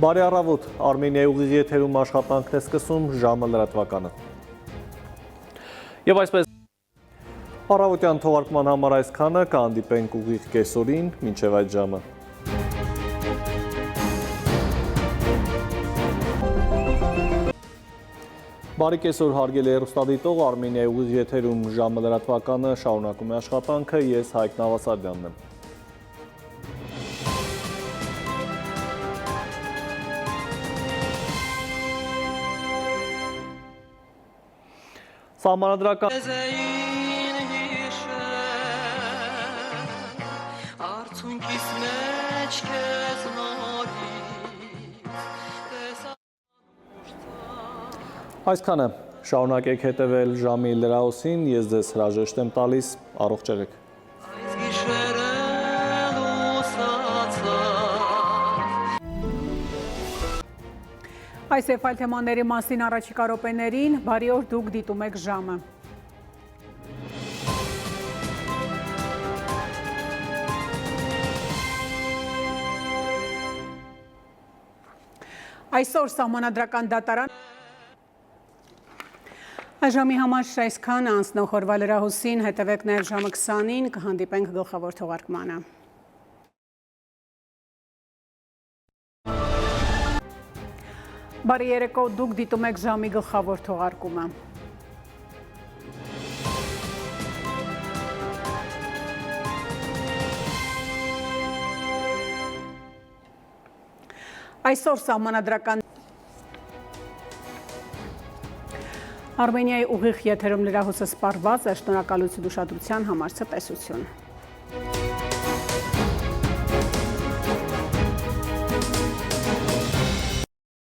Բարի առավոտ, Արմենիայի ուղիղ եթերում աշխատանքն է սկսում ժամը լրատվականը։ Եվ այսպես առավոտյան թողարկման համար այսքանը, կհանդիպենք ուղիղ կեսօրին, մինչև այդ ժամը։ Բարի կեսօր հարգելի հեռուստադիտող, Արմենիայի ուղիղ եթերում ժամը լրատվականը շարունակում է աշխատանքը, ես Հայկ Նավասարյանն եմ։ Սահմանադրական Այսքանը շարունակեք հետևել ժամի լրահոսին, ես ձեզ հրաժեշտ եմ տալիս, առողջ եղեք։ Այս և այլ թեմաների մասին առաջիկա րոպեներին, բարի օր, դուք դիտում եք ժամը։ Այսօր սահմանադրական դատարան Այժմի համար այսքանը, անցնող օրվա լրահոսին, հետևեք նաև ժամը 20-ին, կհանդիպենք գլխավոր թողարկմանը։ Բարի երեկո, դուք դիտում եք ժամի գլխավոր թողարկումը։ Այսօր սահմանադրական Արմենիայի ուղիղ եթերում լրահոսը սպառված է, շնորհակալություն ուշադրության համար ցտեսություն։